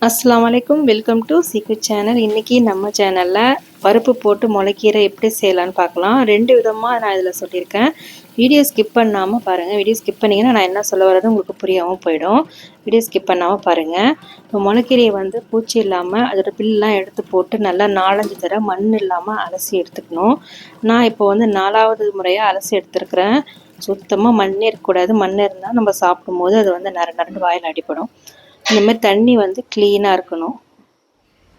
அஸ்ஸலாமு அலைக்கும், welcome to சீக்கு சேனல். இன்றைக்கி நம்ம சேனலில் பருப்பு போட்டு முளைக்கீரை எப்படி செய்யலான்னு பார்க்கலாம். 2 விதமாக நான் இதில் சொல்லியிருக்கேன். வீடியோ ஸ்கிப் பண்ணாமல் பாருங்கள். வீடியோ ஸ்கிப் பண்ணிங்கன்னா நான் என்ன சொல்ல வரது உங்களுக்கு புரியாமல் போயிடும். வீடியோ ஸ்கிப் பண்ணாமல் பாருங்கள். இப்போ முளைக்கீரையை வந்து பூச்சி இல்லாமல் அதோட பில்லாம் எடுத்து போட்டு நல்லா 4-5 தடவை மண் இல்லாமல் அலசி எடுத்துக்கணும். நான் இப்போ வந்து 4வது முறையாக அலசி எடுத்துருக்கிறேன். சுத்தமாக மண்ணே இருக்கக்கூடாது. மண் இருந்தால் நம்ம சாப்பிடும்போது அது வந்து நரண்டு வாயில் அடிப்படும். இந்த மாதிரி தண்ணி வந்து க்ளீனாக இருக்கணும்.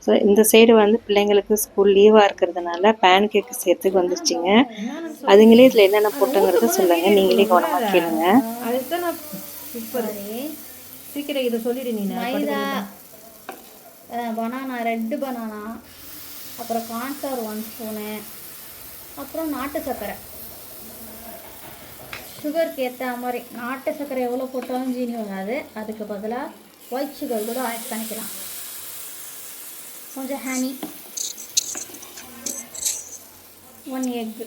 ஸோ இந்த சைடு வந்து பிள்ளைங்களுக்கு ஸ்கூல் லீவாக இருக்கிறதுனால பேன் கேக்கு சேர்த்துக்கு வந்துருச்சுங்க. அதுங்களே இதில் என்னென்ன போட்டுங்கிறத சொல்லுங்கள், நீங்களே கவனமாக கேளுங்க. அதுதான் நான் சீக்கிரம் இதை சொல்லிடு. நீ மைதா, பனானா, ரெட்டு பனானா, அப்புறம் கார்ன்ஃப்ளவர் 1 ஸ்பூனு, அப்புறம் நாட்டு சர்க்கரை. சுகருக்கு ஏற்ற மாதிரி நாட்டு சர்க்கரை எவ்வளோ போட்டாலும் ஜீனி வராது. அதுக்கு பதிலாக ஒயிட் சுகர் கூட ஆட் பண்ணிக்கலாம். கொஞ்சம் ஹனி, 1 எக்கு,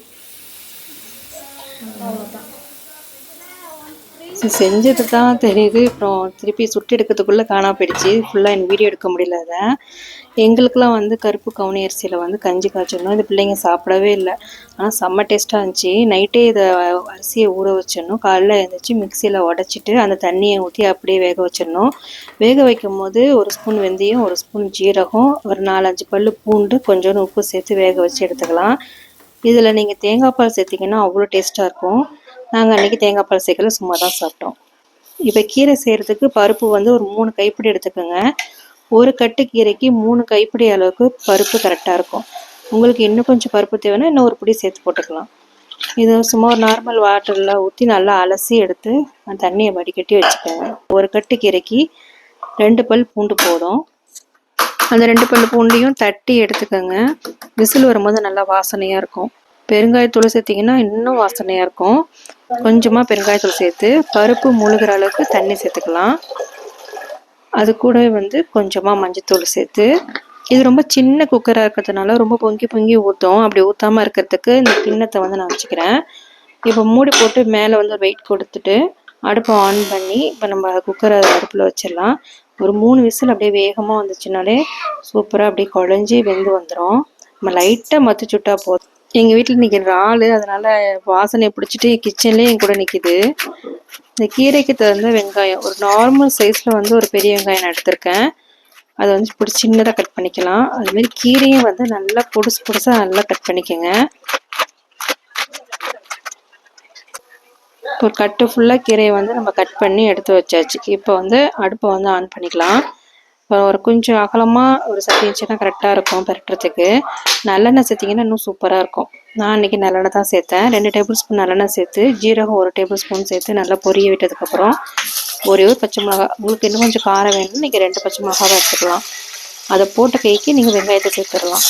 அவ்வளோதான். செஞ்சது தான் தெரியுது. அப்புறம் திருப்பி சுட்டு எடுக்கிறதுக்குள்ளே காணாம போயிடுச்சு. ஃபுல்லாக எனக்கு வீடியோ எடுக்க முடியல. அதை எங்களுக்கெலாம் வந்து கருப்பு கவுனி அரிசியில் வந்து கஞ்சி காய்ச்சிடணும். இந்த பிள்ளைங்க சாப்பிடவே இல்லை. ஆனால் செம்ம டேஸ்ட்டாக இருந்துச்சு. நைட்டே இதை அரிசியை ஊற வச்சிடணும். காலையில் எழுந்திரிச்சி மிக்சியில் உடச்சிட்டு அந்த தண்ணியை ஊற்றி அப்படியே வேக வச்சிடணும். வேக வைக்கும் போது 1 ஸ்பூன் வெந்தயம், 1 ஸ்பூன் ஜீரகம், ஒரு 4-5 பல் பூண்டு, கொஞ்சோண்டு உப்பு சேர்த்து வேக வச்சு எடுத்துக்கலாம். இதில் நீங்கள் தேங்காய் பால் சேர்த்திங்கன்னா அவ்வளோ டேஸ்ட்டாக இருக்கும். நாங்கள் அன்றைக்கி தேங்காய் பால் சேர்க்கல, சும்மா தான் சாப்பிட்டோம். இப்போ கீரை செய்கிறதுக்கு பருப்பு வந்து ஒரு 3 கைப்பிடி எடுத்துக்கோங்க. ஒரு கட்டு கீரைக்கு 3 கைப்பிடி அளவுக்கு பருப்பு கரெக்டாக இருக்கும். உங்களுக்கு இன்னும் கொஞ்சம் பருப்பு தேவைன்னா இன்னும் ஒரு பிடி சேர்த்து போட்டுக்கலாம். இது சும்மா ஒரு நார்மல் வாட்டரில் ஊற்றி நல்லா அலசி எடுத்து அந்த தண்ணியை வடிகட்டி வச்சுக்கோங்க. ஒரு கட்டு கீரைக்கு 2 பல் பூண்டு போதும். அந்த 2 பல் பூண்டையும் தட்டி எடுத்துக்கோங்க. விசில் வரும்போது நல்லா வாசனையாக இருக்கும். பெருங்காயத்தூள் சேர்த்திங்கன்னா இன்னும் வாசனையாக இருக்கும். கொஞ்சமாக பெருங்காயத்தூள் சேர்த்து பருப்பு முழுகிற அளவுக்கு தண்ணி சேர்த்துக்கலாம். அது கூட வந்து கொஞ்சமாக மஞ்சத்தூள் சேர்த்து, இது ரொம்ப சின்ன குக்கராக இருக்கிறதுனால ரொம்ப பொங்கி பொங்கி ஊற்றும். அப்படி ஊற்றாமல் இருக்கிறதுக்கு இந்த கிண்ணத்தை வந்து நான் வச்சுக்கிறேன். இப்போ மூடி போட்டு மேலே வந்து ஒரு வெயிட் கொடுத்துட்டு அடுப்பை ஆன் பண்ணி இப்போ நம்ம குக்கரை அடுப்பில் வச்சிடலாம். ஒரு 3 விசில் அப்படியே வேகமாக வந்துச்சுனாலே சூப்பராக அப்படியே குழஞ்சி வெந்து வந்துடும். நம்ம லைட்டாக மத்து சுட்டா போதும். எங்கள் வீட்டில் இன்றைக்கி இறால், அதனால் வாசனை பிடிச்சிட்டு கிச்சன்லேயே என் கூட நிற்கிது. இந்த கீரைக்கு தகுந்த வெங்காயம் ஒரு நார்மல் சைஸில் வந்து ஒரு பெரிய வெங்காயம் நான் எடுத்திருக்கேன். அதை வந்து சின்னதாக கட் பண்ணிக்கலாம். அதுமாரி கீரையும் வந்து நல்லா பொடுசாக நல்லா கட் பண்ணிக்கோங்க. ஒரு கட்டு ஃபுல்லாக கீரையை வந்து நம்ம கட் பண்ணி எடுத்து வச்சாச்சு. இப்போ வந்து அடுப்பை வந்து ஆன் பண்ணிக்கலாம். இப்போ ஒரு கொஞ்சம் அகலமாக ஒரு சட்டி வச்சுன்னா கரெக்டாக இருக்கும் பெரட்டுறதுக்கு. நல்லெண்ணெய் சேர்த்திங்கன்னா இன்னும் சூப்பராக இருக்கும். நான் இன்றைக்கி நல்லெண்ணெய் தான் சேர்த்தேன். 2 டேபிள் ஸ்பூன் நல்லெண்ணெய் சேர்த்து ஜீரகம் 1 டேபிள் ஸ்பூன் சேர்த்து நல்லா பொரிய விட்டதுக்கப்புறம் ஒரே ஒரு பச்சை மிளகா, உங்களுக்கு இன்னும் கொஞ்சம் காரம் வேணும்னு நீங்கள் 2 பச்சை மிளகாவை எடுத்துக்கலாம். அதை போட்ட கைக்கு நீங்கள் வெங்காயத்தை சேர்த்துடலாம்.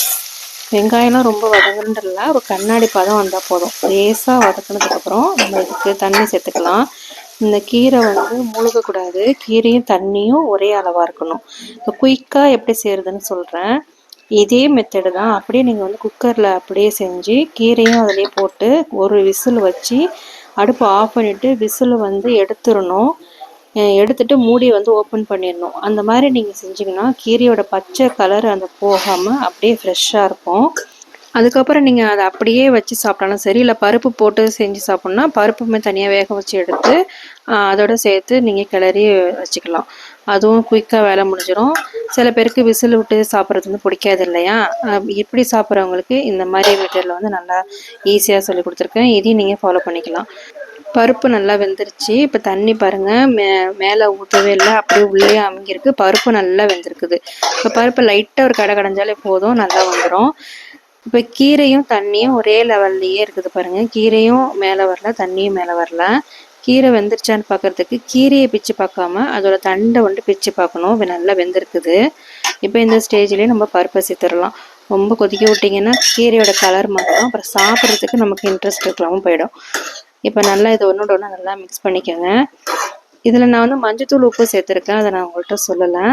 வெங்காயம்லாம் ரொம்ப வதங்குன்றல ஒரு கண்ணாடி பதம் வந்தால் போதும். லேசாக வதக்கினதுக்கப்புறம் நம்ம இதுக்கு தண்ணி சேர்த்துக்கலாம். இந்த கீரை வந்து முழுகக்கூடாது. கீரையும் தண்ணியும் ஒரே அளவாக இருக்கணும். இப்போ குயிக்காக எப்படி செய்கிறதுன்னு சொல்கிறேன். இதே மெத்தடு தான். அப்படியே நீங்கள் வந்து குக்கரில் அப்படியே செஞ்சு கீரையும் அதிலே போட்டு ஒரு விசில் வச்சு அடுப்பை ஆஃப் பண்ணிவிட்டு விசில் வந்து எடுத்துடணும். எடுத்துட்டு மூடி வந்து ஓப்பன் பண்ணிடணும். அந்த மாதிரி நீங்கள் செஞ்சிங்கன்னா கீரையோட பச்சை கலர் அந்த போகாமல் அப்படியே ஃப்ரெஷ்ஷாக இருக்கும். அதுக்கப்புறம் நீங்கள் அதை அப்படியே வச்சு சாப்பிட்டாலும் சரி, இல்லை பருப்பு போட்டு செஞ்சு சாப்பிட்ணுன்னா பருப்புமே தனியாக வேக வச்சு எடுத்து அதோடு சேர்த்து நீங்கள் கிளறி வச்சுக்கலாம். அதுவும் குயிக்காக வேலை முடிஞ்சிடும். சில பேருக்கு விசில் விட்டு சாப்பிட்றது வந்து பிடிக்காது இல்லையா? இப்படி சாப்பிட்றவங்களுக்கு இந்த மாதிரி மெத்தடில் வந்து நல்லா ஈஸியாக சொல்லி கொடுத்துருக்கேன். இதையும் நீங்கள் ஃபாலோ பண்ணிக்கலாம். பருப்பு நல்லா வெந்துருச்சு. இப்போ தண்ணி பாருங்கள், மேலே ஊற்றவே இல்லை, அப்படியே உள்ளே அமுங்கியிருக்கு. பருப்பு நல்லா வெந்திருக்குது. இப்போ பருப்பு லைட்டாக ஒரு கடை கடைஞ்சாலே போதும், நல்லா வந்துடும். இப்போ கீரையும் தண்ணியும் ஒரே லெவல்லையே இருக்குது பாருங்கள். கீரையும் மேலே வரல, தண்ணியும் மேலே வரல. கீரை வெந்துருச்சான்னு பார்க்குறதுக்கு கீரையை பிச்சு பார்க்காம அதோட தண்டை வந்து பிச்சு பார்க்கணும். நல்லா வெந்திருக்குது. இப்போ இந்த ஸ்டேஜ்லேயே நம்ம பருப்பை சேர்த்துடலாம். ரொம்ப கொதிக்க விட்டிங்கன்னா கீரையோட கலர் மாறும். அப்புறம் சாப்பிட்றதுக்கு நமக்கு இன்ட்ரெஸ்ட் இருக்கலாமும் போயிடும். இப்போ நல்லா இதை ஒன்றோட ஒன்று நல்லா மிக்ஸ் பண்ணிக்கோங்க. இதில் நான் வந்து மஞ்சத்தூள் உப்பு சேர்த்துருக்கேன், அதை நான் உங்கள்கிட்ட சொல்லலை.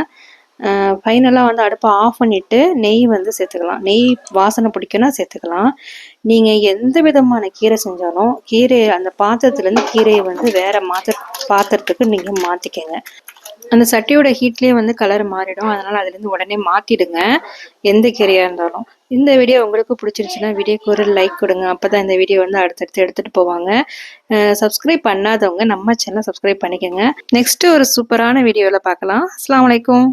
ஃபைனலாக வந்து அடுப்பை ஆஃப் பண்ணிவிட்டு நெய் வந்து சேர்த்துக்கலாம். நெய் வாசனை பிடிக்குன்னா சேர்த்துக்கலாம். நீங்கள் எந்த விதமான கீரை செஞ்சாலும் கீரை அந்த பாத்திரத்துலேருந்து கீரையை வந்து வேறு பாத்திரத்துக்கு நீங்கள் மாற்றிக்கங்க. அந்த சட்டியோட ஹீட்லேயே வந்து கலர் மாறிடும். அதனால் அதுலேருந்து உடனே மாற்றிடுங்க எந்த கீரையாக இருந்தாலும். இந்த வீடியோ உங்களுக்கு பிடிச்சிருச்சுன்னா வீடியோக்கு ஒரு லைக் கொடுங்க. அப்போ தான் இந்த வீடியோ வந்து அடுத்தடுத்து எடுத்துகிட்டு போவாங்க. சப்ஸ்கிரைப் பண்ணாதவங்க நம்ம சேனலை சப்ஸ்கிரைப் பண்ணிக்கோங்க. நெக்ஸ்ட்டு ஒரு சூப்பரான வீடியோவில் பார்க்கலாம். அஸ்ஸலாமு அலைக்கும்.